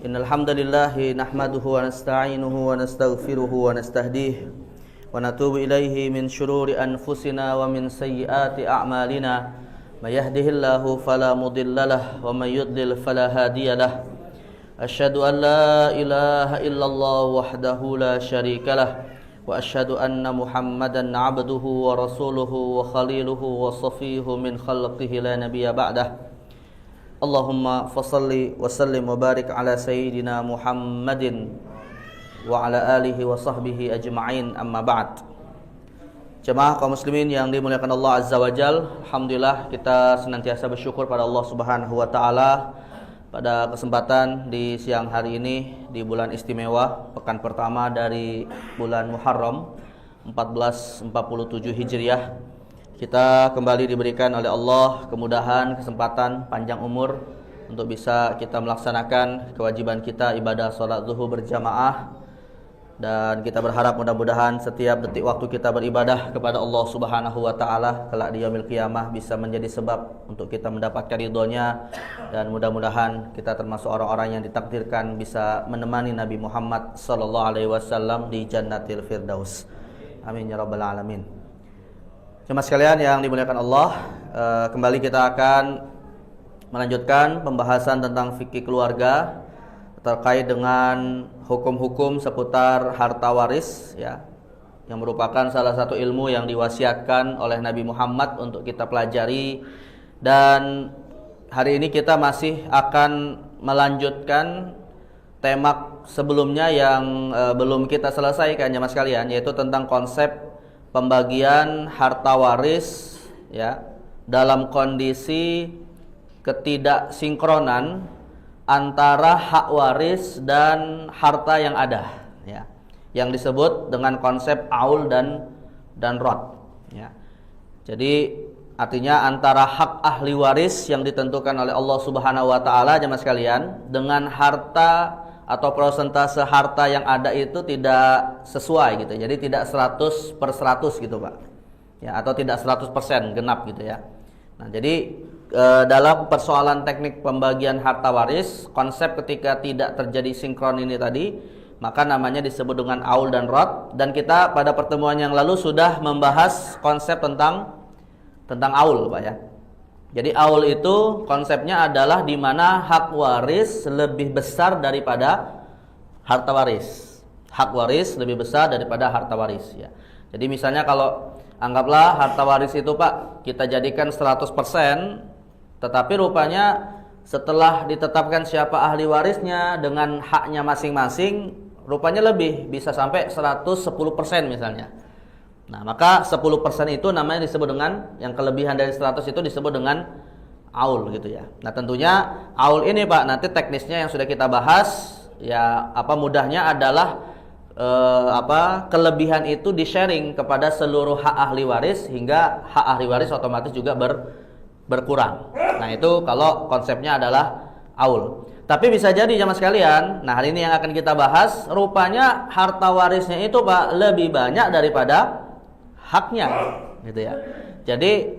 Innal hamdalillahi nahmaduhu wa nasta'inuhu wa nastaghfiruhu wa nastahdihi wa natubu ilaihi min shururi anfusina wa min sayyiati a'malina may yahdihillahu fala mudhillalah wa may yudlil fala hadiyalah. Asyhadu an la ilaha illallah wahdahu la syarikalah wa asyhadu anna Muhammadan 'abduhu wa rasuluhu wa khaliluhu wa safiyuhu min khalqihi la nabiyya ba'dah. Allahumma fasalli wa sallim wa barik ala sayyidina Muhammadin wa ala alihi wa sahbihi ajma'in, amma ba'd. Jemaah kaum muslimin yang dimuliakan Allah Azza wa Jal, alhamdulillah kita senantiasa bersyukur pada Allah Subhanahu wa taala pada kesempatan di siang hari ini di bulan istimewa, pekan pertama dari bulan Muharram 1447 Hijriah. Kita kembali diberikan oleh Allah kemudahan, kesempatan, panjang umur untuk bisa kita melaksanakan kewajiban kita ibadah sholat zuhur berjamaah. Dan kita berharap mudah-mudahan setiap detik waktu kita beribadah kepada Allah Subhanahu wa taala kelak di yaumil qiyamah bisa menjadi sebab untuk kita mendapatkan ridhonya, dan mudah-mudahan kita termasuk orang-orang yang ditakdirkan bisa menemani Nabi Muhammad sallallahu alaihi wasallam di Jannatil Firdaus. Amin ya rabbal alamin. Jemaah sekalian yang dimuliakan Allah, kembali kita akan melanjutkan pembahasan tentang fikih keluarga terkait dengan hukum-hukum seputar harta waris, ya, yang merupakan salah satu ilmu yang diwasiatkan oleh Nabi Muhammad untuk kita pelajari. Dan hari ini kita masih akan melanjutkan tema sebelumnya yang belum kita selesaikan, jemaah sekalian, yaitu tentang konsep pembagian harta waris, ya, dalam kondisi ketidaksinkronan antara hak waris dan harta yang ada, ya, yang disebut dengan konsep aul dan rod, ya. Jadi artinya antara hak ahli waris yang ditentukan oleh Allah Subhanahu wa taala, jemaah sekalian, dengan harta atau persentase harta yang ada itu tidak sesuai gitu. Jadi tidak 100/100 gitu, Pak. Ya, atau tidak 100% genap gitu ya. Nah, jadi dalam persoalan teknik pembagian harta waris, konsep ketika tidak terjadi sinkron ini tadi, maka namanya disebut dengan aul dan rod. Dan kita pada pertemuan yang lalu sudah membahas konsep tentang aul, Pak ya. Jadi aul itu konsepnya adalah di mana hak waris lebih besar daripada harta waris. Hak waris lebih besar daripada harta waris, ya. Jadi misalnya kalau anggaplah harta waris itu, Pak, kita jadikan 100%, tetapi rupanya setelah ditetapkan siapa ahli warisnya dengan haknya masing-masing, rupanya lebih, bisa sampai 110% misalnya. Nah, maka 10% itu namanya disebut dengan, yang kelebihan dari 100 itu disebut dengan aul gitu ya. Nah, tentunya aul ini, Pak, nanti teknisnya yang sudah kita bahas, ya, mudahnya adalah kelebihan itu di-sharing kepada seluruh hak ahli waris hingga hak ahli waris otomatis juga berkurang. Nah, itu kalau konsepnya adalah aul. Tapi bisa jadi jemaah sekalian, nah hari ini yang akan kita bahas, rupanya harta warisnya itu, Pak, lebih banyak daripada haknya gitu ya. Jadi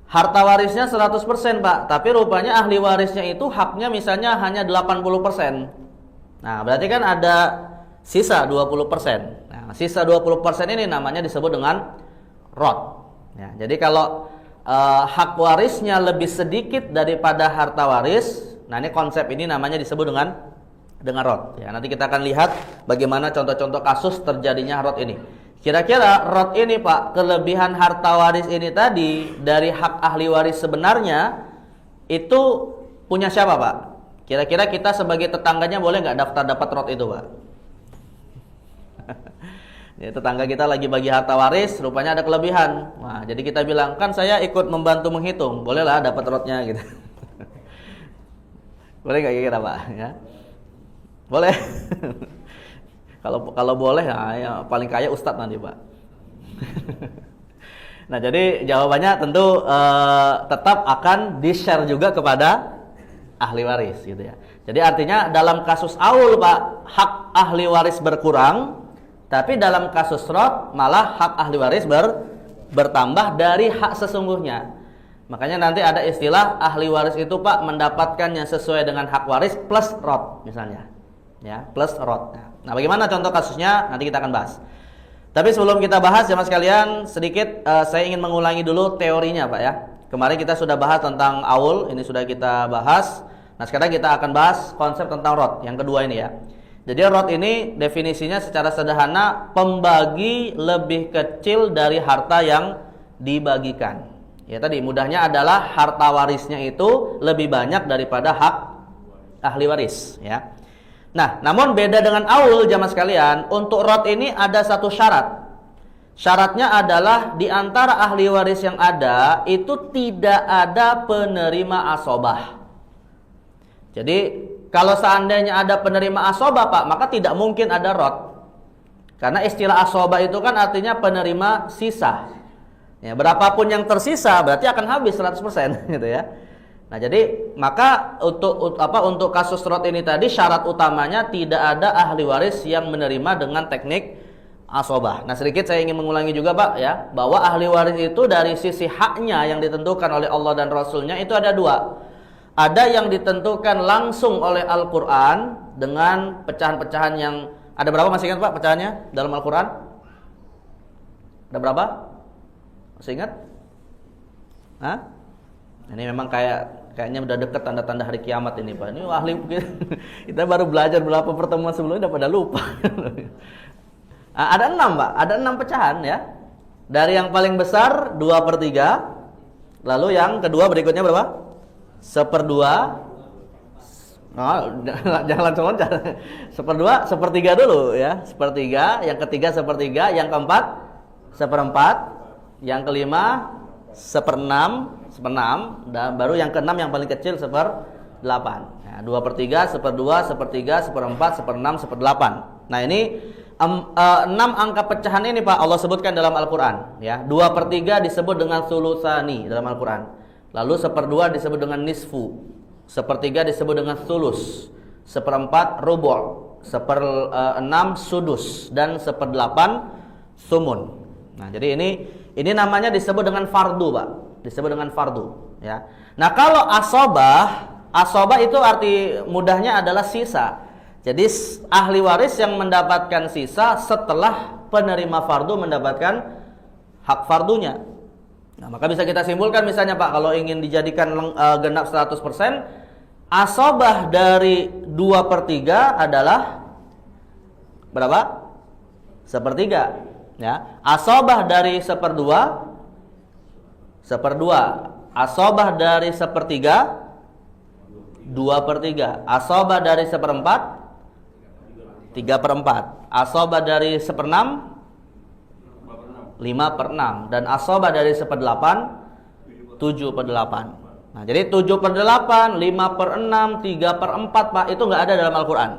harta warisnya 100%, Pak, tapi rupanya ahli warisnya itu haknya misalnya hanya 80%. Nah, berarti kan ada sisa 20%. Nah, sisa 20% ini namanya disebut dengan rod. Ya, jadi kalau hak warisnya lebih sedikit daripada harta waris, nah ini konsep ini namanya disebut dengan rod. Ya, nanti kita akan lihat bagaimana contoh-contoh kasus terjadinya rod ini. Kira-kira rod ini, Pak, kelebihan harta waris ini tadi dari hak ahli waris sebenarnya itu punya siapa, Pak? Kira-kira kita sebagai tetangganya boleh nggak daftar dapat rod itu, Pak? Ya, tetangga kita lagi bagi harta waris, rupanya ada kelebihan. Nah, jadi kita bilang, kan saya ikut membantu menghitung, bolehlah dapat rodnya gitu. Boleh nggak kira-kira, Pak? Ya, boleh. Kalau boleh, nah, ya, paling kaya ustadz nanti, Pak. Nah, jadi jawabannya tentu tetap akan di-share juga kepada ahli waris gitu ya. Jadi artinya dalam kasus aul, Pak, hak ahli waris berkurang, tapi dalam kasus rod malah hak ahli waris bertambah dari hak sesungguhnya. Makanya nanti ada istilah ahli waris itu Pak mendapatkan yang sesuai dengan hak waris plus rot misalnya. Ya, plus rot. Nah, bagaimana contoh kasusnya? Nanti kita akan bahas. Tapi sebelum kita bahas jemaah sekalian, sedikit saya ingin mengulangi dulu teorinya Pak ya. Kemarin kita sudah bahas tentang aul, ini sudah kita bahas. Nah, sekarang kita akan bahas konsep tentang rot yang kedua ini ya. Jadi rot ini definisinya secara sederhana pembagi lebih kecil dari harta yang dibagikan. Ya tadi mudahnya adalah harta warisnya itu lebih banyak daripada hak ahli waris ya. Nah, namun beda dengan aul jamaah sekalian, untuk rot ini ada satu syarat. Syaratnya adalah di antara ahli waris yang ada itu tidak ada penerima asobah. Jadi kalau seandainya ada penerima asobah Pak, maka tidak mungkin ada rot. Karena istilah asobah itu kan artinya penerima sisa. Ya, berapapun yang tersisa berarti akan habis 100% gitu ya. Nah, jadi maka untuk kasus rot ini tadi syarat utamanya tidak ada ahli waris yang menerima dengan teknik asobah. Nah, sedikit saya ingin mengulangi juga Pak ya, bahwa ahli waris itu dari sisi haknya yang ditentukan oleh Allah dan Rasulnya itu ada dua. Ada yang ditentukan langsung oleh Al-Quran dengan pecahan-pecahan yang ada berapa, masih ingat Pak pecahannya dalam Al-Quran? Ada berapa? Masih ingat? Hah? Ini memang kayaknya udah dekat tanda-tanda hari kiamat ini Pak. Ini ahli kita baru belajar beberapa pertemuan sebelumnya udah pada lupa. Ada 6 Pak, ada 6 pecahan ya. Dari yang paling besar 2/3. Lalu yang kedua berikutnya berapa? 1/2. Oh, jangan langsung loncat. 1/2, 1/3 dulu ya. 1/3, yang ketiga 1/3, yang keempat 1/4. Yang kelima 1/6, dan baru yang keenam yang paling kecil 1/8. Nah, 2/3, 1/2, 1/3, 1/4, 1/6, 1/8. Nah, ini 6 angka pecahan ini Pak Allah sebutkan dalam Al-Quran ya. 2/3 disebut dengan sulusani dalam Al-Quran. Lalu 1/2 disebut dengan nisfu, 1/3 disebut dengan sulus, 1/4 rubu', 1/6 sudus, dan 1/8 sumun. Nah, jadi ini namanya disebut dengan fardu Pak, disebut dengan fardu ya. Nah, kalau asobah itu arti mudahnya adalah sisa. Jadi ahli waris yang mendapatkan sisa setelah penerima fardu mendapatkan hak fardunya. Nah, maka bisa kita simpulkan misalnya Pak, kalau ingin dijadikan genap 100%, asobah dari 2/3 adalah berapa? 1/3 ya. Asobah dari 1/2, 1/2. Asobah dari 1/3, 2/3. Asobah dari 1/4, 3/4. Asobah dari 1/6, 5/6. Dan asobah dari 1/8, 7/8. Nah, jadi 7/8, 5/6, 3/4 Pak, itu nggak ada dalam Al-Quran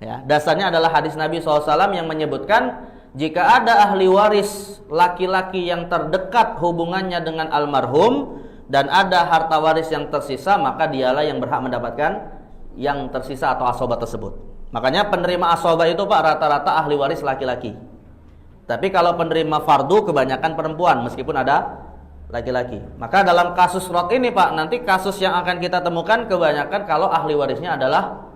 ya. Dasarnya adalah hadis Nabi SAW yang menyebutkan jika ada ahli waris laki-laki yang terdekat hubungannya dengan almarhum dan ada harta waris yang tersisa, maka dialah yang berhak mendapatkan yang tersisa atau asobah tersebut. Makanya penerima asobah itu Pak rata-rata ahli waris laki-laki. Tapi kalau penerima fardu kebanyakan perempuan meskipun ada laki-laki. Maka dalam kasus rot ini Pak, nanti kasus yang akan kita temukan kebanyakan kalau ahli warisnya adalah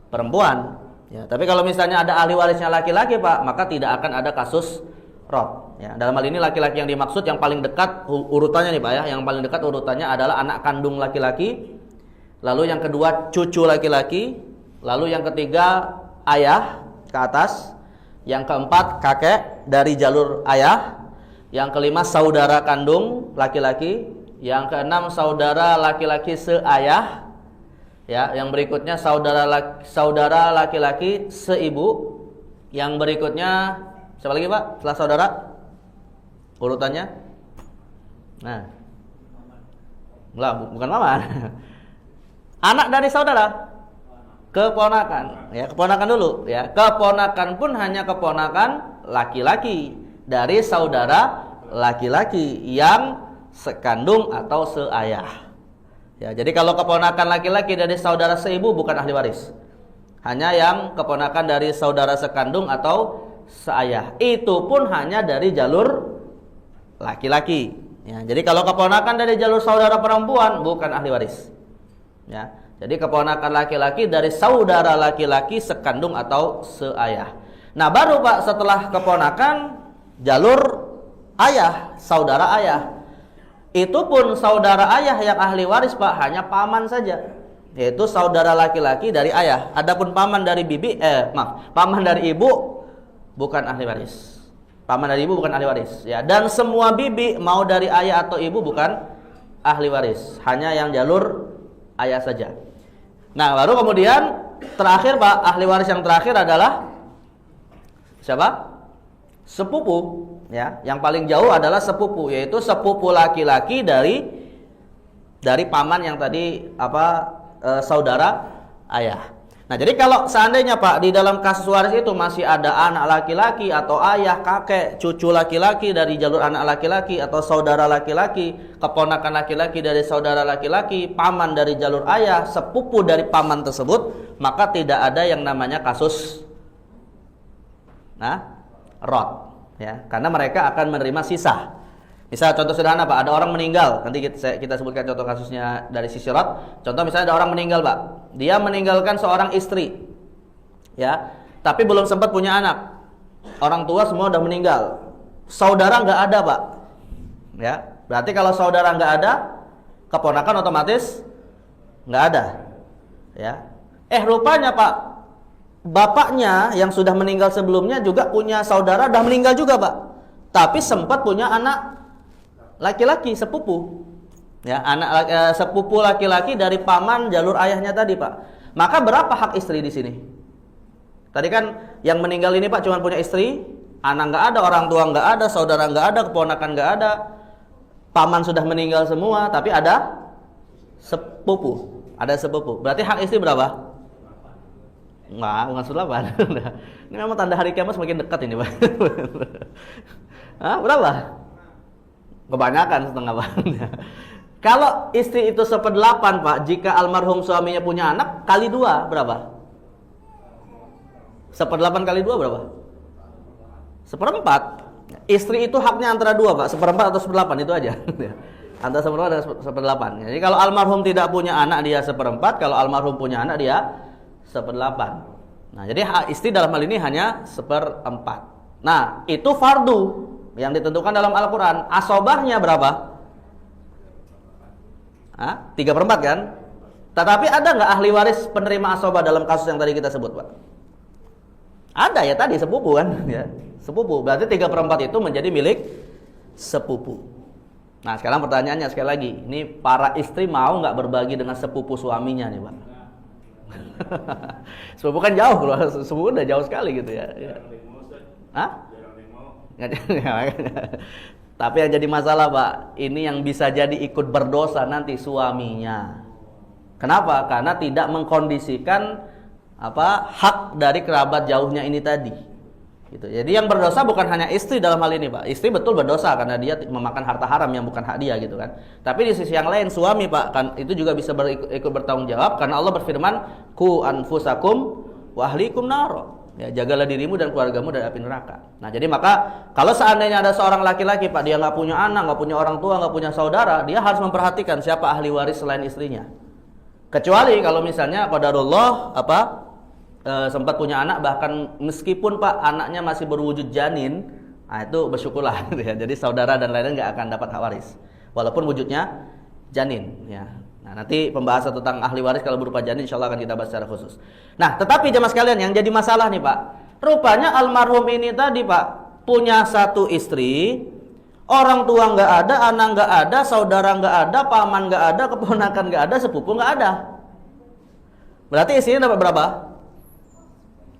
perempuan. Ya, tapi kalau misalnya ada ahli warisnya laki-laki Pak, maka tidak akan ada kasus rot. Ya, dalam hal ini laki-laki yang dimaksud yang paling dekat urutannya nih Pak ya, yang paling dekat urutannya adalah anak kandung laki-laki, lalu yang kedua cucu laki-laki, lalu yang ketiga ayah ke atas, yang keempat kakek dari jalur ayah, yang kelima saudara kandung laki-laki, yang keenam saudara laki-laki seayah. Ya, yang berikutnya saudara laki-laki seibu. Yang berikutnya siapa lagi Pak? Setelah saudara urutannya. Nah. Enggak, bukan mama. Anak dari saudara. Keponakan. Ya, keponakan dulu ya. Keponakan pun hanya keponakan laki-laki dari saudara laki-laki yang sekandung atau seayah. Ya, jadi kalau keponakan laki-laki dari saudara seibu bukan ahli waris. Hanya yang keponakan dari saudara sekandung atau seayah. Itu pun hanya dari jalur laki-laki. Ya, jadi kalau keponakan dari jalur saudara perempuan bukan ahli waris. Ya, jadi keponakan laki-laki dari saudara laki-laki sekandung atau seayah. Nah, baru Pak setelah keponakan jalur ayah, saudara ayah. Itu pun saudara ayah yang ahli waris Pak hanya paman saja, yaitu saudara laki-laki dari ayah. Adapun paman dari paman dari ibu bukan ahli waris. Paman dari ibu bukan ahli waris, ya. Dan semua bibi mau dari ayah atau ibu bukan ahli waris, hanya yang jalur ayah saja. Nah, baru kemudian terakhir Pak, ahli waris yang terakhir adalah siapa? Sepupu, ya. Yang paling jauh adalah sepupu, yaitu sepupu laki-laki dari paman yang tadi saudara ayah. Nah, jadi kalau seandainya Pak di dalam kasus waris itu masih ada anak laki-laki atau ayah, kakek, cucu laki-laki dari jalur anak laki-laki atau saudara laki-laki, keponakan laki-laki dari saudara laki-laki, paman dari jalur ayah, sepupu dari paman tersebut, maka tidak ada yang namanya kasus rot, ya. Karena mereka akan menerima sisa. Misal contoh sederhana Pak, ada orang meninggal, nanti kita sebutkan contoh kasusnya dari sisi rot. Contoh misalnya ada orang meninggal Pak, dia meninggalkan seorang istri, ya, tapi belum sempat punya anak. Orang tua semua udah meninggal, saudara nggak ada Pak, ya. Berarti kalau saudara nggak ada, keponakan otomatis nggak ada, ya. Rupanya Pak, bapaknya yang sudah meninggal sebelumnya juga punya saudara udah meninggal juga Pak, tapi sempat punya anak laki-laki sepupu, ya, anak sepupu laki-laki dari paman jalur ayahnya tadi Pak. Maka berapa hak istri di sini? Tadi kan yang meninggal ini Pak cuma punya istri, anak nggak ada, orang tua nggak ada, saudara nggak ada, keponakan nggak ada, paman sudah meninggal semua, tapi ada sepupu, Berarti hak istri berapa? Bukan 8. Ini memang tanda hari kiamat semakin dekat ini Pak. Berapa? Kebanyakan setengah Pak. Kalau istri itu 1/8 Pak, jika almarhum suaminya punya anak, kali 2 berapa? 1/8 kali 2 berapa? 1/4. Istri itu haknya antara 2 Pak, 1/4 atau 1/8 itu aja. Antara 1/4 dan 1/8. Jadi kalau almarhum tidak punya anak dia 1/4, kalau almarhum punya anak dia 1/8. Nah, jadi hak istri dalam hal ini hanya 1/4. Nah, itu fardu yang ditentukan dalam Al-Quran. Asobahnya berapa? 3/4 kan? Tetapi ada nggak ahli waris penerima asobah dalam kasus yang tadi kita sebut Pak? Ada ya, tadi sepupu kan? Ya, sepupu. Berarti 3/4 itu menjadi milik sepupu. Nah, sekarang pertanyaannya sekali lagi, ini para istri mau nggak berbagi dengan sepupu suaminya nih Pak? Sepupu kan jauh, sepupu udah jauh sekali gitu ya. Tapi yang jadi masalah Pak, ini yang bisa jadi ikut berdosa nanti suaminya. Kenapa? Karena tidak mengkondisikan hak dari kerabat jauhnya ini tadi. Gitu. Jadi yang berdosa bukan hanya istri dalam hal ini Pak. Istri betul berdosa karena dia memakan harta haram yang bukan hak dia gitu kan. Tapi di sisi yang lain suami Pak kan itu juga bisa ikut bertanggung jawab karena Allah berfirman, "Ku anfusakum wa ahlikum nar." Ya, jagalah dirimu dan keluargamu dari api neraka. Nah, jadi maka kalau seandainya ada seorang laki-laki Pak, dia nggak punya anak, nggak punya orang tua, nggak punya saudara, dia harus memperhatikan siapa ahli waris selain istrinya. Kecuali kalau misalnya qadarullah sempat punya anak, bahkan meskipun Pak anaknya masih berwujud janin, nah itu bersyukurlah gitu ya. Jadi saudara dan lain-lain nggak akan dapat hak waris walaupun wujudnya janin ya. Nah, nanti pembahasan tentang ahli waris kalau berupa janin insyaallah akan kita bahas secara khusus. Nah, tetapi jemaah sekalian yang jadi masalah nih Pak, rupanya almarhum ini tadi Pak punya satu istri, orang tua nggak ada, anak nggak ada, saudara nggak ada, paman nggak ada, keponakan nggak ada, sepupu nggak ada. Berarti istrinya dapat berapa?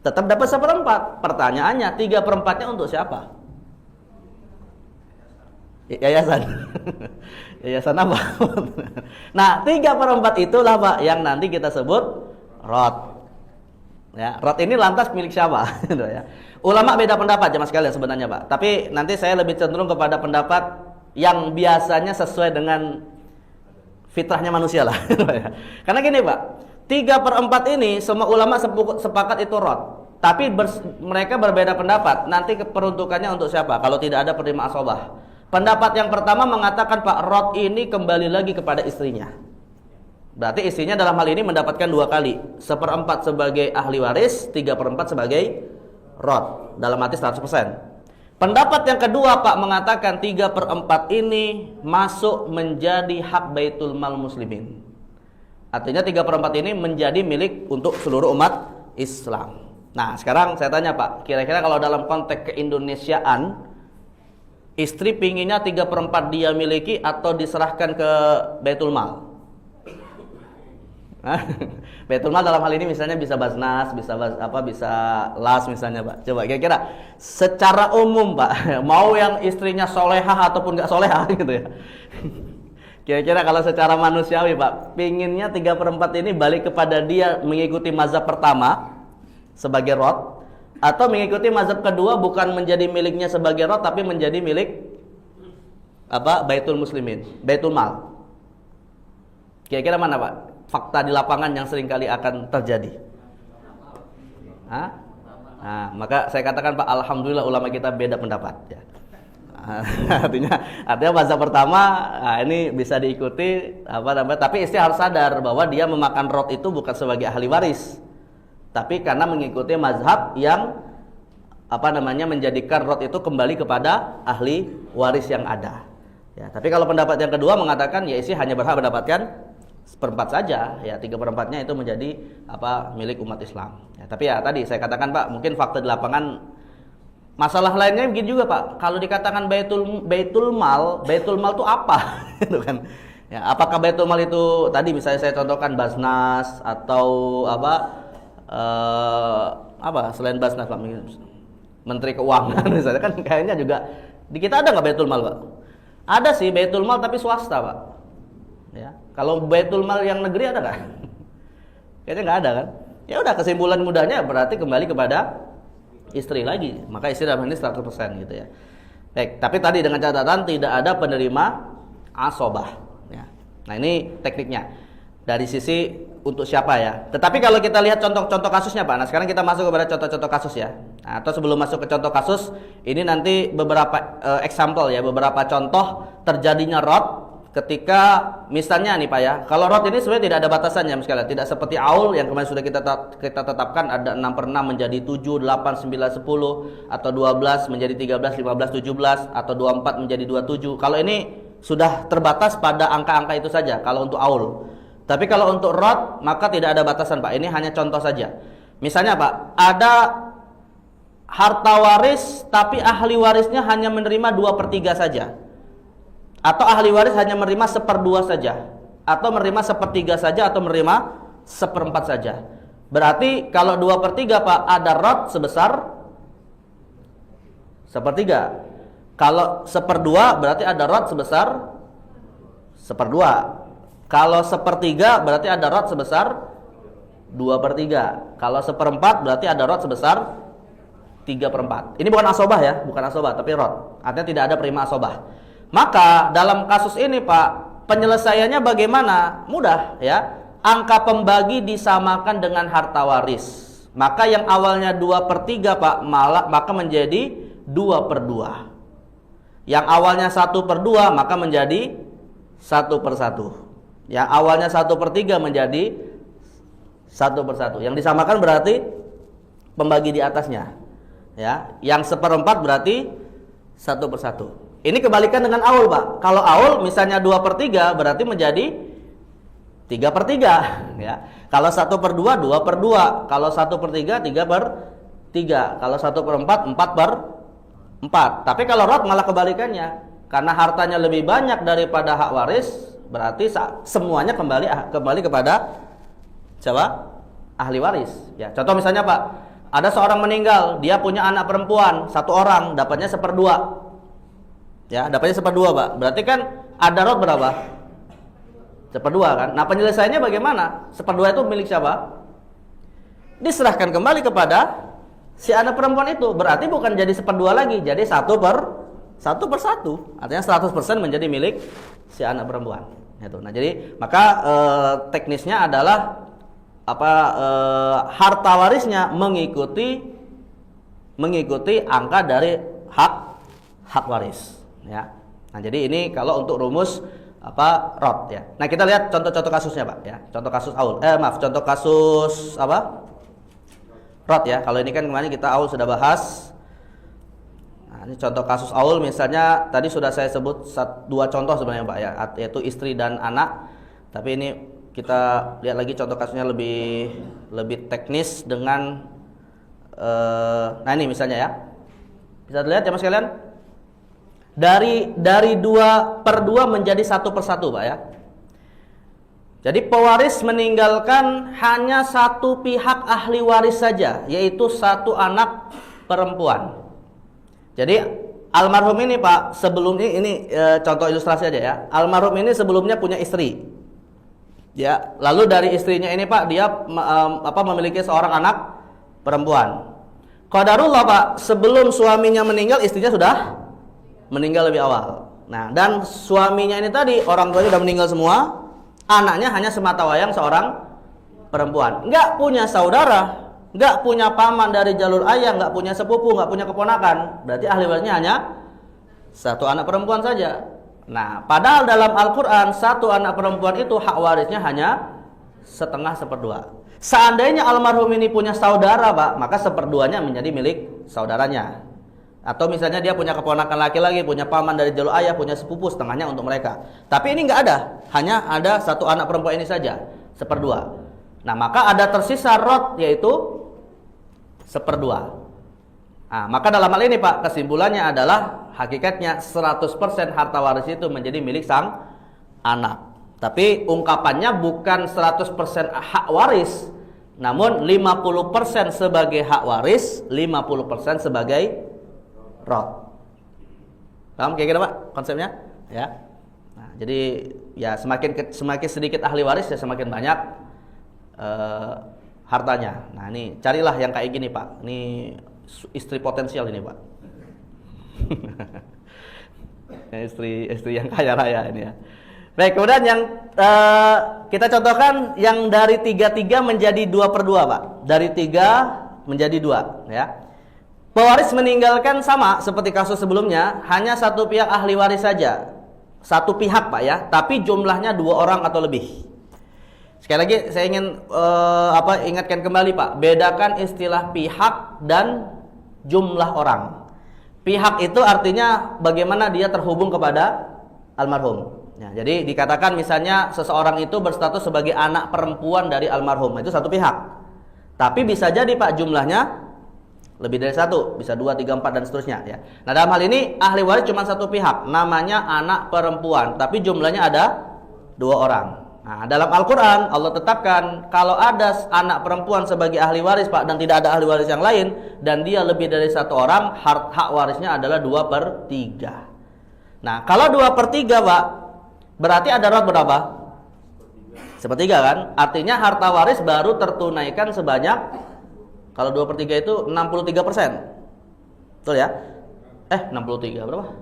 Tetap dapat 1/4. Pertanyaannya, 3/4-nya untuk siapa? Yayasan. Yayasan apa? Nah, 3/4 itulah Pak yang nanti kita sebut rot. Ya, rot ini lantas milik siapa? Gitu ya. Ulama beda pendapat jemaah sekalian sebenarnya Pak. Tapi nanti saya lebih cenderung kepada pendapat yang biasanya sesuai dengan fitrahnya manusia lah. Karena gini Pak, 3/4 ini semua ulama sepakat itu rot. Tapi mereka berbeda pendapat. Nanti peruntukannya untuk siapa? Kalau tidak ada penerima asobah. Pendapat yang pertama mengatakan Pak, rod ini kembali lagi kepada istrinya. Berarti istrinya dalam hal ini mendapatkan 2 kali. 1/4 sebagai ahli waris, 3/4 sebagai rod. Dalam arti 100%. Pendapat yang kedua Pak mengatakan 3/4 ini masuk menjadi hak Baitul Mal Muslimin. Artinya 3/4 ini menjadi milik untuk seluruh umat Islam. Nah sekarang saya tanya Pak, kira-kira kalau dalam konteks keindonesiaan, istri pinginnya 3/4 dia miliki atau diserahkan ke Baitul Mal? Baitul Mal dalam hal ini misalnya bisa Basnas, bisa Las misalnya Pak. Coba kira-kira secara umum Pak, mau yang istrinya solehah ataupun nggak solehah gitu ya. Kira-kira kalau secara manusiawi Pak, pinginnya 3/4 ini balik kepada dia mengikuti mazhab pertama sebagai rod, atau mengikuti mazhab kedua bukan menjadi miliknya sebagai rod tapi menjadi milik Baitul Muslimin, Baitul Mal. Kira-kira mana Pak? Fakta di lapangan yang seringkali akan terjadi. Nah, maka saya katakan Pak, alhamdulillah ulama kita beda pendapat ya. Artinya mazhab pertama ini bisa diikuti tapi istri harus sadar bahwa dia memakan rod itu bukan sebagai ahli waris, tapi karena mengikuti mazhab yang menjadikan rod itu kembali kepada ahli waris yang ada. Ya, tapi kalau pendapat yang kedua mengatakan ya istri hanya berhak mendapatkan 1/4 saja, ya 3/4-nya itu menjadi milik umat Islam. Ya, tapi ya tadi saya katakan Pak, mungkin fakta di lapangan masalah lainnya begini juga Pak. Kalau dikatakan Baitul Mal itu apa? Gitu kan. Ya, apakah Baitul Mal itu tadi misalnya saya contohkan Basnas atau selain Basnas Pak, Menteri Keuangan misalnya, kan kayaknya juga di kita ada nggak Baitul Mal Pak? Ada sih Baitul Mal tapi swasta Pak. Ya, kalau Baitul Mal yang negeri ada nggak? Kayaknya nggak ada kan? Ya udah, kesimpulan mudahnya berarti kembali kepada istri lagi. Maka istri dalam ini 100% gitu ya. Baik, tapi tadi dengan catatan tidak ada penerima asobah. Ya. Nah ini tekniknya dari sisi untuk siapa ya. Tetapi kalau kita lihat contoh-contoh kasusnya Pak. Nah sekarang kita masuk kepada contoh-contoh kasus ya. Nah, atau sebelum masuk ke contoh kasus, ini nanti beberapa example ya, beberapa contoh terjadinya rod. Ketika misalnya nih Pak ya, kalau rod ini sebenarnya tidak ada batasannya sekalian, tidak seperti aul yang kemarin sudah kita tetapkan ada 6/6 menjadi 7, 8, 9, 10 atau 12 menjadi 13, 15, 17 atau 24 menjadi 27. Kalau ini sudah terbatas pada angka-angka itu saja kalau untuk aul. Tapi kalau untuk rod maka tidak ada batasan Pak. Ini hanya contoh saja. Misalnya Pak, ada harta waris tapi ahli warisnya hanya menerima 2/3 saja. Atau ahli waris hanya menerima 1/2 saja, atau menerima 1/3 saja, atau menerima 1/4 saja. Berarti kalau 2/3 Pak, ada rod sebesar 1/3. Kalau 1/2 berarti ada rod sebesar 1/2. Kalau 1/3 berarti ada rod sebesar 2/3. Kalau 1/4 berarti ada rod sebesar 3/4. Ini bukan asobah ya, bukan asobah tapi rod. Artinya tidak ada prima asobah. Maka dalam kasus ini Pak, penyelesaiannya bagaimana? Mudah ya. Angka pembagi disamakan dengan harta waris. Maka yang awalnya 2/3 Pak, maka menjadi 2/2. Yang awalnya 1/2 maka menjadi 1/1. Yang awalnya 1/3 menjadi 1/1. Yang disamakan berarti pembagi di atasnya. Ya, yang 1/4 berarti 1/1. Ini kebalikan dengan aul Pak. Kalau aul misalnya 2/3 berarti menjadi 3/3 ya. Kalau 1/2 2/2. Kalau 1/3 3/3. Kalau 1/4 4/4. Tapi kalau rod malah kebalikannya. Karena hartanya lebih banyak daripada hak waris, berarti semuanya kembali kepada siapa? Ahli waris ya. Contoh misalnya Pak, ada seorang meninggal, dia punya anak perempuan 1 orang, dapatnya 1/2. Ya, dapatnya 1/2 Pak. Berarti kan ada rod berapa? 1/2 kan. Nah penyelesaiannya bagaimana? 1/2 itu milik siapa? Diserahkan kembali kepada si anak perempuan itu. Berarti bukan jadi 1/2 lagi, jadi 1/1. Artinya 100% menjadi milik si anak perempuan. Itu. Nah jadi maka teknisnya adalah harta warisnya mengikuti angka dari hak waris. Ya. Nah, jadi ini kalau untuk rumus apa rot ya. Nah, kita lihat contoh-contoh kasusnya, Pak ya. Contoh kasus aul. Contoh kasus apa? Rot ya. Kalau ini kan kemarin kita aul sudah bahas. Nah, ini contoh kasus aul misalnya tadi sudah saya sebut dua contoh sebenarnya, Pak ya, yaitu istri dan anak. Tapi ini kita lihat lagi contoh kasusnya lebih teknis dengan nah ini misalnya ya. Bisa dilihat ya Mas kalian? Dari 2/2 menjadi 1/1, Pak ya. Jadi pewaris meninggalkan hanya satu pihak ahli waris saja, yaitu satu anak perempuan. Jadi almarhum ini, Pak, sebelumnya ini contoh ilustrasi aja ya. Almarhum ini sebelumnya punya istri. Ya, lalu dari istrinya ini, Pak, dia memiliki seorang anak perempuan. Qadarullah, Pak, sebelum suaminya meninggal istrinya sudah meninggal lebih awal. Nah, dan suaminya ini tadi orang tuanya sudah meninggal semua, anaknya hanya semata wayang seorang perempuan. Enggak punya saudara, enggak punya paman dari jalur ayah, enggak punya sepupu, enggak punya keponakan. Berarti ahli warisnya hanya satu anak perempuan saja. Nah, padahal dalam Al-Qur'an satu anak perempuan itu hak warisnya hanya 1/2/2. Seandainya almarhum ini punya saudara, Pak, maka 1/2-nya menjadi milik saudaranya. Atau misalnya dia punya keponakan laki-laki, punya paman dari jalur ayah, punya sepupu, setengahnya untuk mereka. Tapi ini nggak ada, hanya ada satu anak perempuan ini saja, 1/2. Nah, maka ada tersisa rot, yaitu 1/2. Nah, maka dalam hal ini, Pak, kesimpulannya adalah hakikatnya 100% harta waris itu menjadi milik sang anak. Tapi ungkapannya bukan 100% hak waris, namun 50% sebagai hak waris, 50% sebagai rot. Paham kayak gitu, Pak, konsepnya? Ya. Nah, jadi ya semakin sedikit ahli waris ya semakin banyak hartanya. Nah, ini carilah yang kayak gini, Pak. Ini istri potensial ini, Pak. istri yang kaya raya ini ya. Baik, kemudian yang kita contohkan yang dari 3/3 menjadi 2/2, Pak. Dari 3 menjadi 2, ya. Pewaris meninggalkan sama seperti kasus sebelumnya, hanya satu pihak ahli waris saja. Satu pihak, Pak ya, tapi jumlahnya 2 orang atau lebih. Sekali lagi saya ingin ingatkan kembali, Pak. Bedakan istilah pihak dan jumlah orang. Pihak itu artinya bagaimana dia terhubung kepada almarhum. Ya, jadi dikatakan misalnya seseorang itu berstatus sebagai anak perempuan dari almarhum, itu satu pihak. Tapi bisa jadi, Pak, jumlahnya lebih dari satu, bisa 2, 3, 4 dan seterusnya ya. Nah, dalam hal ini ahli waris cuma satu pihak, namanya anak perempuan, tapi jumlahnya ada 2 orang. Nah, dalam Al-Qur'an Allah tetapkan kalau ada anak perempuan sebagai ahli waris, Pak, dan tidak ada ahli waris yang lain dan dia lebih dari satu orang, hak warisnya adalah 2/3. Nah, kalau 2/3, Pak, berarti ada rot berapa? 1/3 kan? Artinya harta waris baru tertunaikan sebanyak, kalau 2/3 itu 63%. Betul ya? 63 berapa?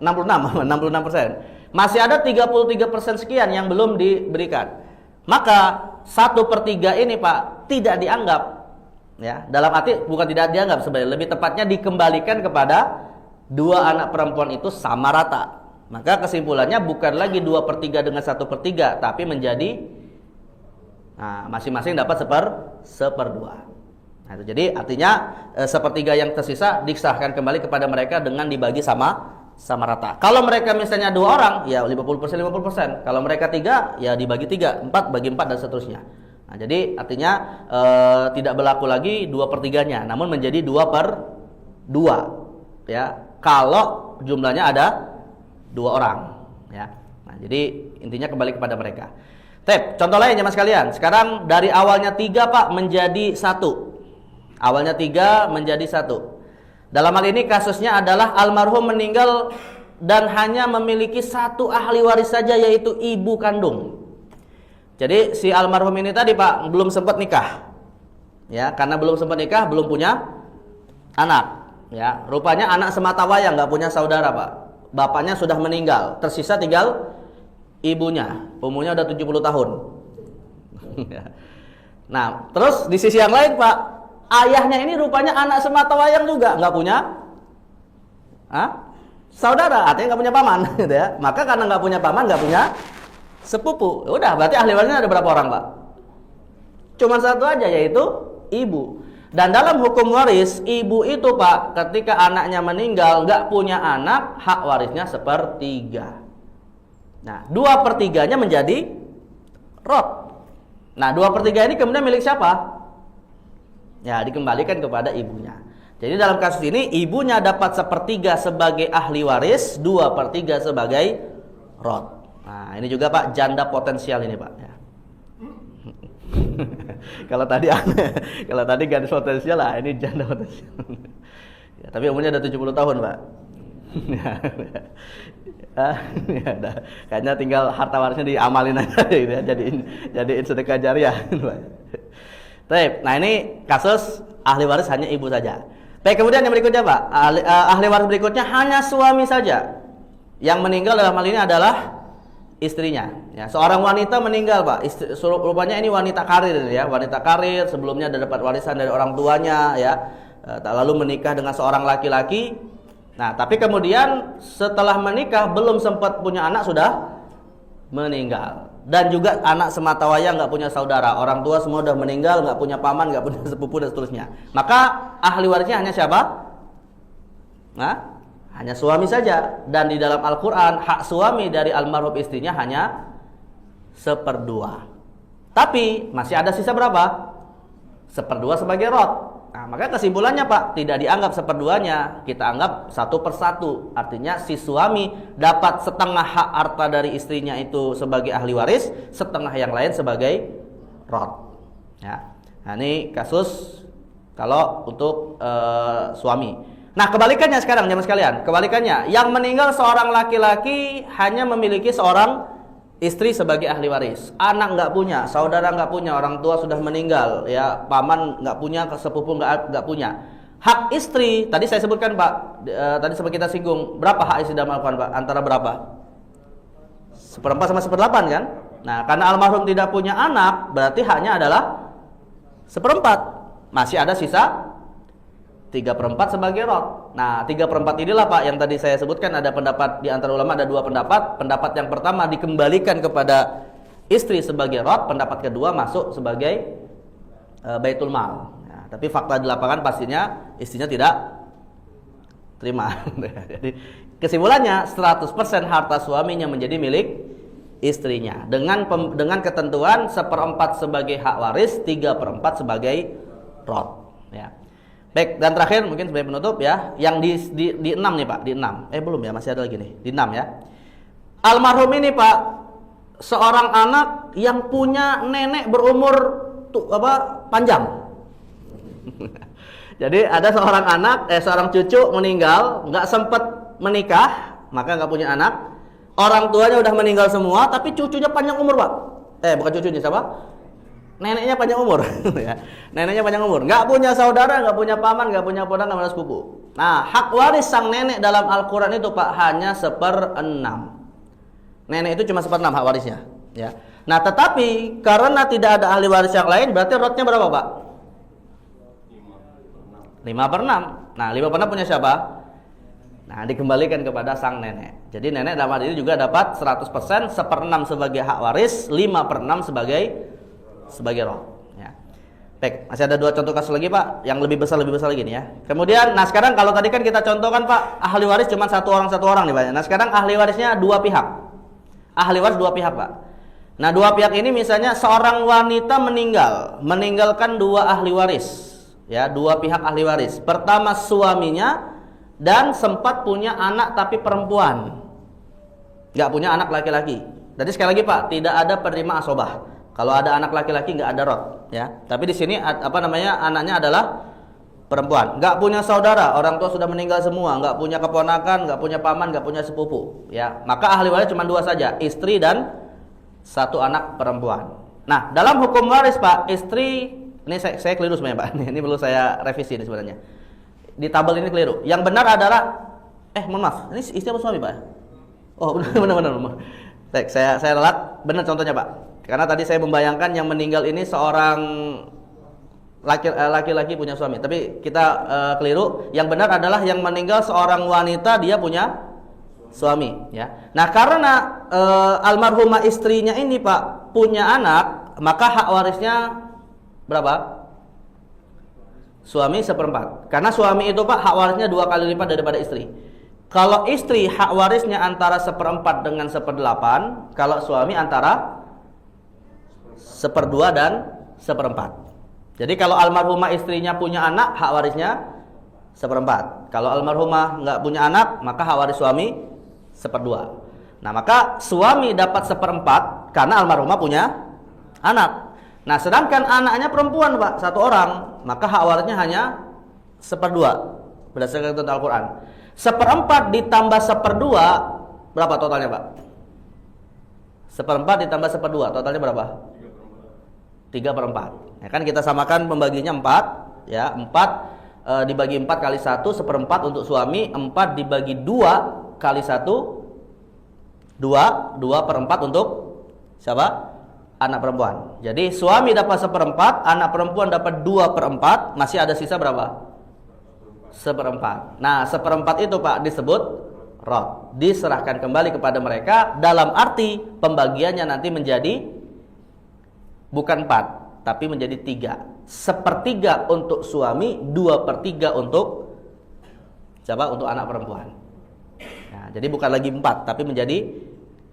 66%. Masih ada 33% sekian yang belum diberikan. Maka 1/3 ini, Pak, tidak dianggap ya. Dalam arti bukan tidak dianggap, sebenarnya lebih tepatnya dikembalikan kepada 2 anak perempuan itu sama rata. Maka kesimpulannya bukan lagi 2/3 dengan 1/3, tapi menjadi masing-masing dapat 1/2. Nah, itu jadi artinya 1/3 yang tersisa disahkan kembali kepada mereka dengan dibagi sama rata. Kalau mereka misalnya 2 orang, ya 50% 50%. Kalau mereka 3, ya dibagi 3, 4 bagi 4 dan seterusnya. Nah, jadi artinya tidak berlaku lagi 2/3-nya, namun menjadi 2/2. Ya, kalau jumlahnya ada 2 orang ya. Nah, jadi intinya kembali kepada mereka. Contoh lainnya Mas kalian. Sekarang dari awalnya 3, Pak, menjadi 1. Awalnya 3 menjadi 1. Dalam hal ini kasusnya adalah almarhum meninggal dan hanya memiliki satu ahli waris saja, yaitu ibu kandung. Jadi si almarhum ini tadi, Pak, belum sempat nikah. Ya, karena belum sempat nikah, belum punya anak. Ya, rupanya anak semata wayang, nggak punya saudara, Pak. Bapaknya sudah meninggal, tersisa tinggal ibunya. Umurnya udah 70 tahun. Nah, terus di sisi yang lain, Pak, ayahnya ini rupanya anak semata wayang juga, nggak punya saudara, artinya nggak punya paman, gitu ya. Maka karena nggak punya paman, nggak punya sepupu, udah berarti ahli warisnya ada berapa orang, Pak? Cuma satu aja, yaitu ibu. Dan dalam hukum waris, ibu itu, Pak, ketika anaknya meninggal nggak punya anak, hak warisnya 1/3. Nah, 2/3-nya menjadi rot. Nah, 2/3 ini kemudian milik siapa? Ya, dikembalikan kepada ibunya. Jadi dalam kasus ini ibunya dapat 1/3 sebagai ahli waris, 2/3 sebagai rot. Nah, ini juga, Pak, janda potensial ini, Pak, ya. Kalau tadi gadis potensial lah, ini janda potensial. Ya, tapi umurnya udah 70 tahun, Pak. Ya, kayaknya tinggal harta warisnya diamalin aja gitu ya, jadiin sedekah jariah. Baik, nah ini kasus ahli waris hanya ibu saja. Baik, kemudian yang berikutnya, Pak, ahli waris berikutnya hanya suami saja. Yang meninggal dalam hal ini adalah istrinya. Ya, seorang wanita meninggal, Pak. Rupanya ini wanita karir, ya, wanita karir. Sebelumnya ada dapat warisan dari orang tuanya, ya. Lalu menikah dengan seorang laki-laki. Nah, tapi kemudian setelah menikah belum sempat punya anak sudah meninggal. Dan juga anak sematawayang nggak punya saudara. Orang tua semua sudah meninggal, nggak punya paman, nggak punya sepupu dan seterusnya. Maka ahli warisnya hanya siapa? Nah, hanya suami saja. Dan di dalam Al-Quran hak suami dari almarhum istrinya hanya 1/2. Tapi masih ada sisa berapa? 1/2 sebagai rot. Nah, maka kesimpulannya, Pak, tidak dianggap 1/2-nya, kita anggap 1/1. Artinya si suami dapat setengah hak harta dari istrinya itu sebagai ahli waris, setengah yang lain sebagai rot. Ya. Nah, ini kasus kalau untuk suami. Nah, kebalikannya sekarang, jemaah sekalian, kebalikannya, yang meninggal seorang laki-laki hanya memiliki seorang istri sebagai ahli waris. Anak nggak punya, saudara nggak punya, orang tua sudah meninggal, ya, paman nggak punya, sepupu nggak punya. Hak istri, tadi saya sebutkan, Pak, tadi sempat kita singgung, berapa hak istri dalam Al-Quran, Pak? Antara berapa? 1/4 sama 1/8 kan? Nah, karena almarhum tidak punya anak, berarti haknya adalah 1/4. Masih ada sisa 3/4 sebagai rot. Nah, 3/4 inilah, Pak, yang tadi saya sebutkan ada pendapat di antara ulama, ada dua pendapat. Pendapat yang pertama dikembalikan kepada istri sebagai rot, pendapat kedua masuk sebagai baitul mal. Nah, tapi fakta di lapangan pastinya istrinya tidak terima. Jadi kesimpulannya 100% harta suaminya menjadi milik istrinya dengan ketentuan 1/4 sebagai hak waris, 3/4 sebagai rot, ya. Baik, dan terakhir mungkin sebagai penutup, ya, yang di 6 nih, Pak, di 6. Belum ya, masih ada lagi nih, di 6 ya. Almarhum ini, Pak, seorang anak yang punya nenek berumur panjang. Jadi ada seorang anak, seorang cucu meninggal, nggak sempat menikah, maka nggak punya anak. Orang tuanya udah meninggal semua, tapi cucunya panjang umur, Pak. Bukan cucunya, siapa? Neneknya panjang umur. Ya. Neneknya panjang umur, nggak punya saudara, nggak punya paman, nggak punya ponakan, nggak punya sepupu. Nah, hak waris sang nenek dalam Al-Quran itu, Pak, hanya 1/6. Nenek itu cuma 1/6 hak warisnya, ya. Nah, tetapi karena tidak ada ahli waris yang lain, berarti rotnya berapa, Pak? 5/6. Nah, 5/6 punya siapa? Nah, dikembalikan kepada sang nenek. Jadi nenek dalam hal ini juga dapat 100%, 1/6 sebagai hak waris, 5/6 sebagai roh, ya. Baik, masih ada 2 contoh kasus lagi, Pak, yang lebih besar lagi nih, ya. Kemudian, nah sekarang kalau tadi kan kita contohkan, Pak, ahli waris cuma satu orang nih, Pak. Nah sekarang ahli warisnya 2 pihak. Ahli waris 2 pihak, Pak. Nah 2 pihak ini misalnya seorang wanita meninggalkan 2 ahli waris, ya, 2 pihak ahli waris. Pertama suaminya dan sempat punya anak tapi perempuan, nggak punya anak laki-laki. Jadi sekali lagi, Pak, tidak ada penerima asobah. Kalau ada anak laki-laki nggak ada rot, ya. Tapi di sini anaknya adalah perempuan, nggak punya saudara, orang tua sudah meninggal semua, nggak punya keponakan, nggak punya paman, nggak punya sepupu, ya. Maka ahli waris cuma 2 saja, istri dan 1 anak perempuan. Nah, dalam hukum waris, Pak, istri ini saya keliru sebenarnya, Pak. Ini perlu saya revisi ini sebenarnya. Di tabel ini keliru. Yang benar adalah mohon maaf, ini istri apa suami, Pak? Oh, benar. Baik, saya ralat, benar contohnya, Pak. Karena tadi saya membayangkan yang meninggal ini seorang laki-laki punya suami, tapi kita keliru. Yang benar adalah yang meninggal seorang wanita, dia punya Suami, ya. Nah, karena almarhumah istrinya ini Pak punya anak, maka hak warisnya berapa? Suami seperempat. Karena suami itu Pak hak warisnya 2 kali lipat daripada istri. Kalau istri hak warisnya antara seperempat dengan seperdelapan, kalau suami antara seperdua dan seperempat. Jadi kalau almarhumah istrinya punya anak, hak warisnya seperempat. Kalau almarhumah nggak punya anak, maka hak waris suami seperdua. Nah, maka suami dapat seperempat karena almarhumah punya anak. Nah, sedangkan anaknya perempuan Pak, 1 orang, maka hak warisnya hanya seperdua berdasarkan ketentuan Al-Quran. Seperempat ditambah seperdua, berapa totalnya Pak? Seperempat ditambah seperdua, totalnya berapa? 3/4. Ya kan kita samakan pembaginya 4, ya. 4 dibagi 4 kali 1, seperempat untuk suami. 4 dibagi 2 kali 1, 2/4 untuk siapa? Anak perempuan. Jadi suami dapat seperempat, anak perempuan dapat 2/4, masih ada sisa berapa? Seperempat. Nah, seperempat itu Pak disebut rod. Diserahkan kembali kepada mereka, dalam arti pembagiannya nanti menjadi bukan 4, tapi menjadi 3. 1/3 untuk suami, 2/3 untuk siapa? Untuk anak perempuan. Nah, jadi bukan lagi 4, tapi menjadi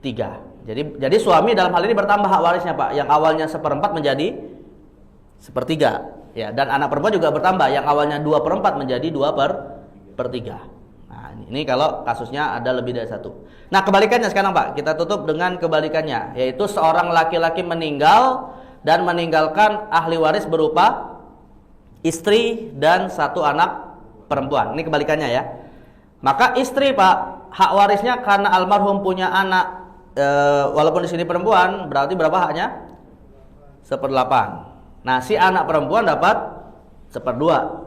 3. Jadi suami dalam hal ini bertambah hak warisnya Pak. Yang awalnya seperempat menjadi 1/3. Ya, dan anak perempuan juga bertambah. Yang awalnya 2/4 menjadi 2/3. Nah, ini kalau kasusnya ada lebih dari 1. Nah, kebalikannya sekarang Pak. Kita tutup dengan kebalikannya, yaitu seorang laki-laki meninggal dan meninggalkan ahli waris berupa istri dan 1 anak perempuan. Ini kebalikannya ya. Maka istri Pak, hak warisnya karena almarhum punya anak, walaupun di sini perempuan, berarti berapa haknya? 1/8. Nah, si anak perempuan dapat 1/2.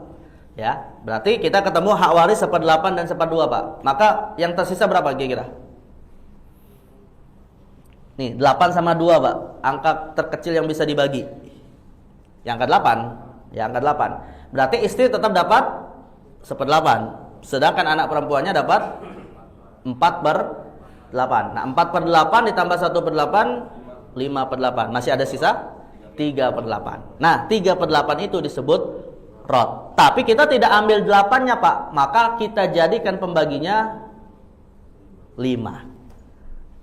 Ya, berarti kita ketemu hak waris 1/8 dan 1/2 Pak. Maka yang tersisa berapa kira-kira? Nih, 8 sama 2 Pak. Angka terkecil yang bisa dibagi. Yang angka 8. Ya, angka 8. Berarti istri tetap dapat 1/8. Sedangkan anak perempuannya dapat 4/8. Nah, 4/8 ditambah 1/8, 5/8. Masih ada sisa 3/8. Nah, 3/8 itu disebut rod. Tapi kita tidak ambil 8-nya Pak. Maka kita jadikan pembaginya 5.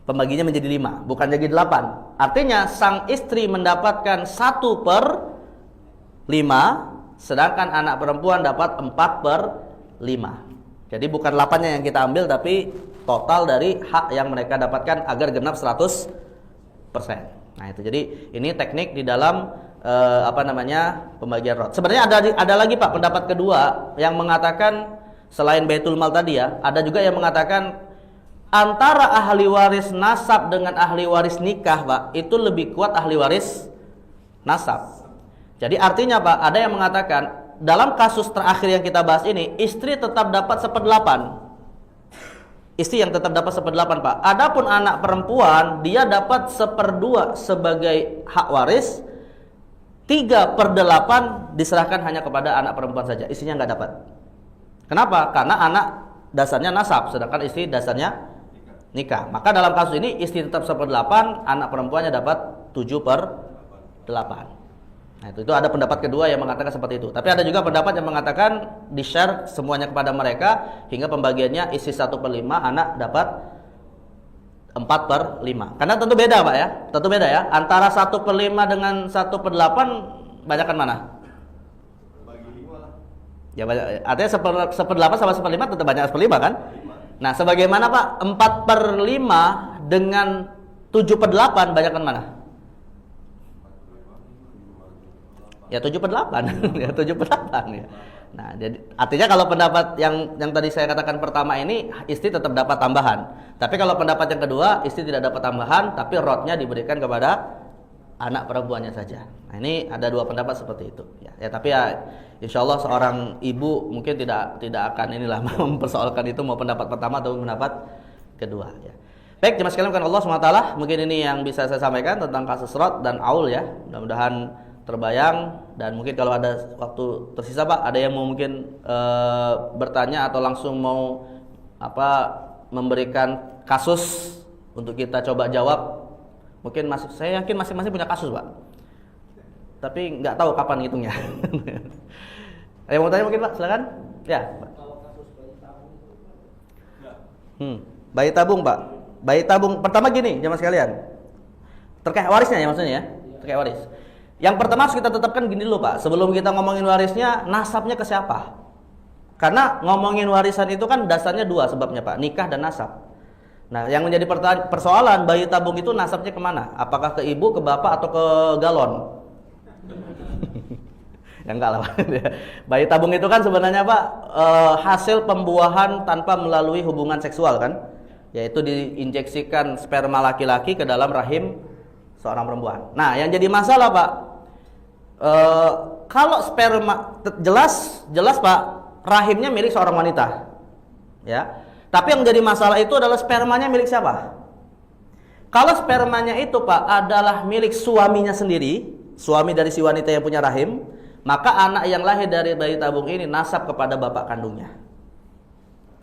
Pembaginya menjadi 5, bukan jadi 8. Artinya sang istri mendapatkan 1/5, sedangkan anak perempuan dapat 4/5. Jadi bukan 8-nya yang kita ambil, tapi total dari hak yang mereka dapatkan agar genap 100%. Nah, itu jadi ini teknik di dalam pembagian rod. Sebenarnya ada lagi Pak pendapat kedua yang mengatakan selain baitul mal tadi ya, ada juga yang mengatakan antara ahli waris nasab dengan ahli waris nikah Pak, itu lebih kuat ahli waris nasab. Jadi artinya Pak, ada yang mengatakan dalam kasus terakhir yang kita bahas ini, istri tetap dapat 1/8. Istri yang tetap dapat 1/8 Pak. Adapun anak perempuan, dia dapat 1/2 sebagai hak waris. 3/8 diserahkan hanya kepada anak perempuan saja. Istrinya nggak dapat. Kenapa? Karena anak dasarnya nasab, sedangkan istri dasarnya nikah. Maka dalam kasus ini istri tetap 1/8, anak perempuannya dapat 7/8. Nah, itu ada pendapat kedua yang mengatakan seperti itu. Tapi ada juga pendapat yang mengatakan di-share semuanya kepada mereka hingga pembagiannya istri 1/5, anak dapat 4/5. Karena tentu beda Pak ya. Tentu beda ya. Antara 1/5 dengan 1/8 banyakkan mana? Ya banyak. Artinya 1/8 sama 1/5 tetap banyak 1/5 kan? Nah, sebagaimana Pak 4/5 dengan 7/8 banyakkan mana? Ya 7/8. Ya 7/8 ya. Nah, jadi artinya kalau pendapat yang tadi saya katakan pertama ini, istri tetap dapat tambahan. Tapi kalau pendapat yang kedua, istri tidak dapat tambahan, tapi rodnya diberikan kepada anak perempuannya saja. Nah, ini ada 2 pendapat seperti itu. Ya tapi ya insya Allah seorang ibu mungkin tidak akan mempersoalkan itu mau pendapat pertama atau pendapat kedua. Ya. Baik, jemaah sekalian, Allah SWT, mungkin ini yang bisa saya sampaikan tentang kasus rod dan aul ya. Mudah-mudahan terbayang, dan mungkin kalau ada waktu tersisa Pak, ada yang mau mungkin bertanya atau langsung mau memberikan kasus untuk kita coba jawab. Mungkin saya yakin masing-masing punya kasus, Pak. Tapi nggak tahu kapan ngitungnya. Ada yang mau tanya mungkin, Pak? Silakan. Ya, Pak. Bayi tabung, Pak. Bayi tabung pertama gini, jamaah sekalian. Terkait warisnya ya maksudnya ya. Terkait waris. Yang pertama harus kita tetapkan gini dulu, Pak. Sebelum kita ngomongin warisnya, nasabnya ke siapa? Karena ngomongin warisan itu kan dasarnya dua sebabnya, Pak. Nikah dan nasab. Nah, yang menjadi persoalan bayi tabung itu nasabnya kemana? Apakah ke ibu, ke bapak, atau ke galon? Ya enggak lah, Pak. Bayi tabung itu kan sebenarnya, Pak, hasil pembuahan tanpa melalui hubungan seksual kan? Yaitu diinjeksikan sperma laki-laki ke dalam rahim seorang perempuan. Nah, yang jadi masalah, Pak, kalau sperma jelas Pak, rahimnya milik seorang wanita. Ya. Tapi yang jadi masalah itu adalah spermanya milik siapa? Kalau spermanya itu, Pak, adalah milik suaminya sendiri, suami dari si wanita yang punya rahim, maka anak yang lahir dari bayi tabung ini nasab kepada bapak kandungnya.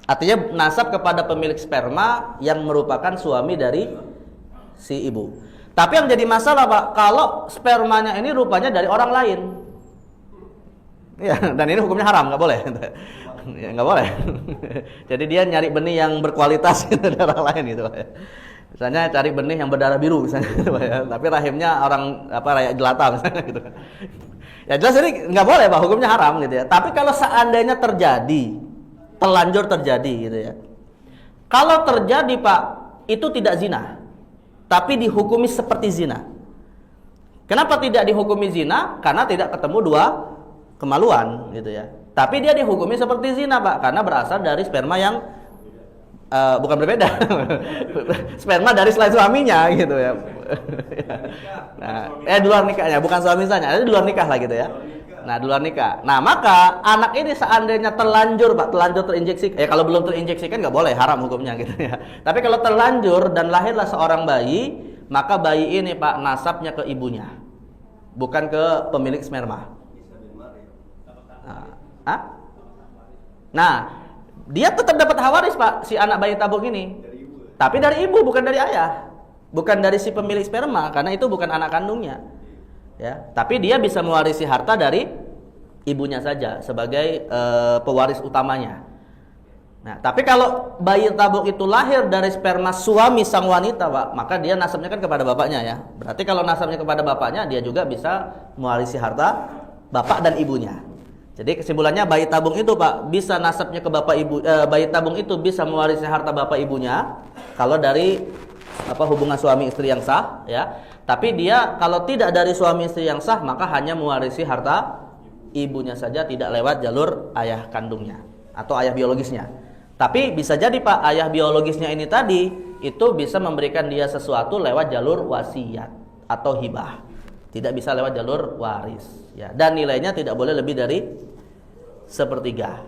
Artinya nasab kepada pemilik sperma yang merupakan suami dari si ibu. Tapi yang jadi masalah, Pak, kalau spermanya ini rupanya dari orang lain. Ya, dan ini hukumnya haram, nggak boleh. Ya, nggak boleh. Jadi dia nyari benih yang berkualitas dari orang lain gitu, Pak. Misalnya cari benih yang berdarah biru misalnya, tapi rahimnya orang rakyat jelata misalnya gitu. Ya jelas ini nggak boleh, Pak, hukumnya haram gitu ya. Tapi kalau seandainya terjadi, telanjur terjadi gitu ya. Kalau terjadi, Pak, itu tidak zina, tapi dihukumi seperti zina. Kenapa tidak dihukumi zina? Karena tidak ketemu dua kemaluan gitu ya. Tapi dia dihukumi seperti zina, Pak, karena berasal dari sperma yang bukan berbeda. Sperma dari selain suaminya gitu ya. Nah, di luar nikahnya, bukan suami misalnya, di luar nikah lah gitu ya. Nah, di luar nikah. Nah, maka anak ini seandainya terlanjur, Pak, terlanjur terinjeksi, kalau belum terinjeksikan nggak boleh, haram hukumnya gitu ya. Tapi kalau terlanjur dan lahirlah seorang bayi, maka bayi ini, Pak, nasabnya ke ibunya, bukan ke pemilik sperma. Nah, dia tetap dapat hak waris, Pak, si anak bayi tabung ini. Tapi dari ibu, bukan dari ayah. Bukan dari si pemilik sperma, karena itu bukan anak kandungnya. Ya, tapi dia bisa mewarisi harta dari ibunya saja sebagai pewaris utamanya. Nah, tapi kalau bayi tabung itu lahir dari sperma suami sang wanita, Pak, maka dia nasabnya kan kepada bapaknya ya. Berarti kalau nasabnya kepada bapaknya, dia juga bisa mewarisi harta bapak dan ibunya. Jadi kesimpulannya bayi tabung itu, Pak, bisa nasabnya ke bapak ibu, bayi tabung itu bisa mewarisi harta bapak ibunya kalau dari hubungan suami istri yang sah ya. Tapi dia kalau tidak dari suami istri yang sah, maka hanya mewarisi harta ibunya saja, tidak lewat jalur ayah kandungnya atau ayah biologisnya. Tapi bisa jadi, Pak, ayah biologisnya ini tadi itu bisa memberikan dia sesuatu lewat jalur wasiat atau hibah. Tidak bisa lewat jalur waris ya. Dan nilainya tidak boleh lebih dari sepertiga.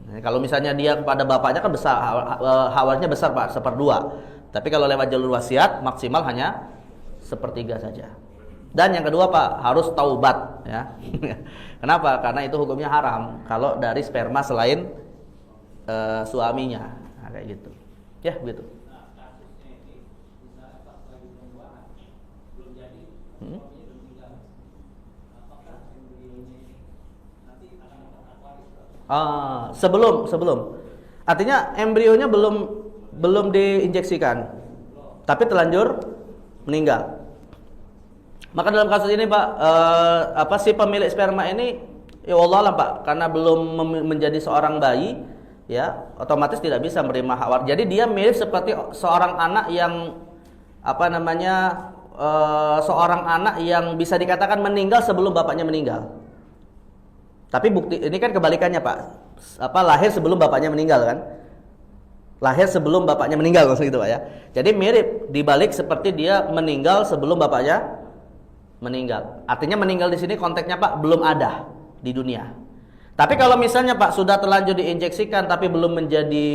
Nah, kalau misalnya dia kepada bapaknya kan besar, hak warisnya besar, Pak, 1/2. Tapi kalau lewat jalur wasiat maksimal hanya 1/3 saja. Dan yang kedua, Pak, harus taubat ya. Kenapa? Karena itu hukumnya haram kalau dari sperma selain suaminya. Nah, kayak gitu. Ya, begitu. Sebelum. Artinya embrionya belum diinjeksikan, tapi terlanjur meninggal. Maka dalam kasus ini, Pak, si pemilik sperma ini, ya Allah lah, Pak, karena belum menjadi seorang bayi, ya, otomatis tidak bisa menerima hak waris. Jadi dia mirip seperti seorang anak yang seorang anak yang bisa dikatakan meninggal sebelum bapaknya meninggal. Tapi bukti ini kan kebalikannya, Pak. Lahir sebelum bapaknya meninggal kan? Lahir sebelum bapaknya meninggal maksud itu, Pak ya. Jadi mirip, dibalik seperti dia meninggal sebelum bapaknya meninggal. Artinya meninggal di sini konteksnya, Pak, belum ada di dunia. Tapi kalau misalnya, Pak, sudah terlanjur diinjeksikan tapi belum menjadi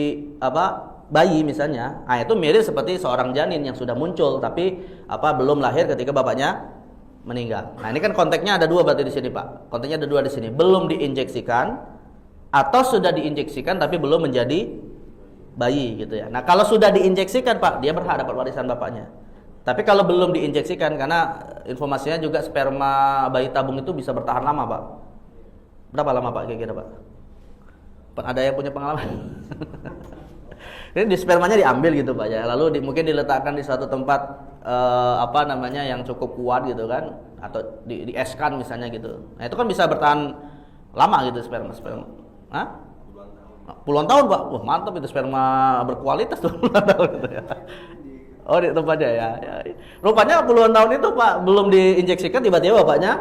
bayi misalnya, itu mirip seperti seorang janin yang sudah muncul tapi belum lahir ketika bapaknya meninggal. Nah, ini kan konteksnya ada dua berarti di sini, Pak. Konteksnya ada dua di sini. Belum diinjeksikan atau sudah diinjeksikan tapi belum menjadi bayi gitu ya. Nah, kalau sudah diinjeksikan Pak, dia berhak dapat warisan bapaknya. Tapi kalau belum diinjeksikan, karena informasinya juga sperma bayi tabung itu bisa bertahan lama Pak. Berapa lama Pak kira-kira Pak? Ada yang punya pengalaman? Ini di spermanya diambil gitu Pak ya. Lalu mungkin diletakkan di suatu tempat yang cukup kuat gitu kan, atau dieskan misalnya gitu. Nah, itu kan bisa bertahan lama gitu sperma. Hah? Puluhan tahun Pak. Wah, mantap itu sperma berkualitas tuh. Puluhan tahun gitu ya. Oh, di tempatnya ya. Rupanya puluhan tahun itu Pak belum diinjeksikan, tiba-tiba bapaknya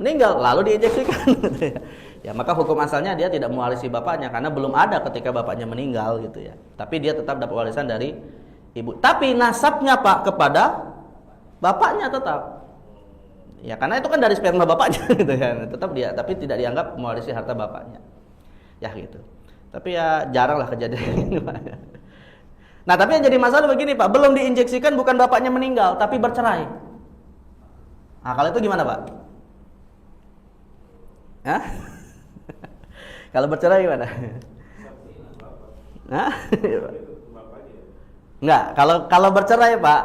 meninggal lalu diinjeksikan gitu ya. Ya, maka hukum asalnya dia tidak mewarisi bapaknya karena belum ada ketika bapaknya meninggal gitu ya. Tapi dia tetap dapat warisan dari ibu. Tapi nasabnya Pak kepada bapaknya tetap. Ya, karena itu kan dari sperma bapaknya gitu ya. Tetap dia, tapi tidak dianggap mewarisi harta bapaknya. Ya gitu. Tapi ya jarang lah kejadian ini Pak. Nah, tapi yang jadi masalah begini Pak, belum diinjeksikan bukan bapaknya meninggal, tapi bercerai. Nah, kalau itu gimana Pak? Hah? Kalau bercerai gimana? Hah? Enggak, kalau bercerai Pak,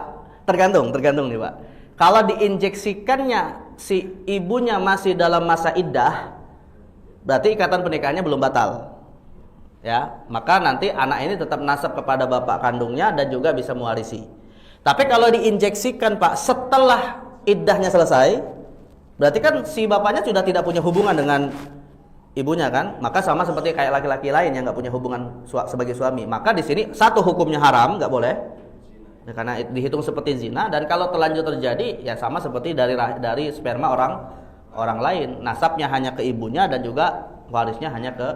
tergantung nih Pak. Kalau diinjeksikannya si ibunya masih dalam masa iddah, berarti ikatan pernikahannya belum batal. Ya, maka nanti anak ini tetap nasab kepada bapak kandungnya dan juga bisa mewarisi. Tapi kalau diinjeksikan Pak setelah iddahnya selesai, berarti kan si bapaknya sudah tidak punya hubungan dengan ibunya kan, maka sama seperti kayak laki-laki lain yang nggak punya hubungan sebagai suami. Maka di sini satu hukumnya haram, nggak boleh, ya, karena dihitung seperti zina. Dan kalau terlanjur terjadi, ya sama seperti dari sperma orang lain, nasabnya hanya ke ibunya dan juga warisnya hanya ke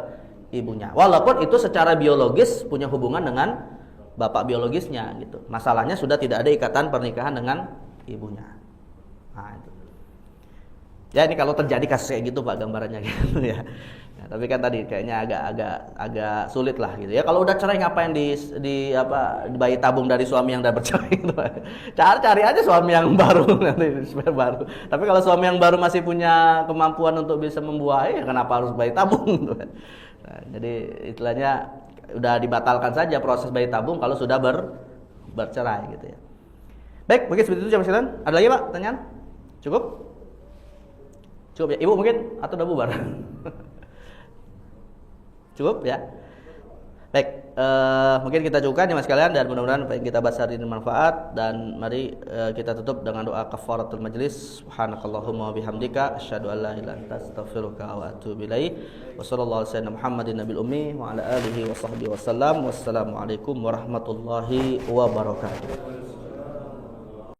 ibunya. Walaupun itu secara biologis punya hubungan dengan bapak biologisnya gitu. Masalahnya sudah tidak ada ikatan pernikahan dengan ibunya. Nah, itu. Ya, ini kalau terjadi kasus kayak gitu Pak gambarannya gitu ya. Ya, tapi kan tadi kayaknya agak sulit lah gitu ya. Kalau udah cerai ngapain di bayi tabung dari suami yang udah bercerai gitu. Cari aja suami yang baru nanti baru. Tapi kalau suami yang baru masih punya kemampuan untuk bisa membuahi, ya kenapa harus bayi tabung gitu. Nah, jadi istilahnya udah dibatalkan saja proses bayi tabung kalau sudah bercerai gitu ya. Baik, mungkin seperti itu jam sekalian. Ada lagi Pak pertanyaan? Cukup? Cukup ya. Ibu mungkin atau udah bubar? Cukup ya. Baik, mungkin kita cukupkan ya Mas kalian, dan mudah-mudahan apa yang kita bahas hari ini bermanfaat. Dan mari kita tutup dengan doa kafaratul majlis. Subhanakallahumma wa bihamdika asyhadu an la ilaha illa anta astaghfiruka wa atubu ilaik. Wassallallahu ala sayyidina Muhammadin nabil ummi wa ala alihi wa sahbihi wasallam. Wassalamualaikum warahmatullahi wabarakatuh.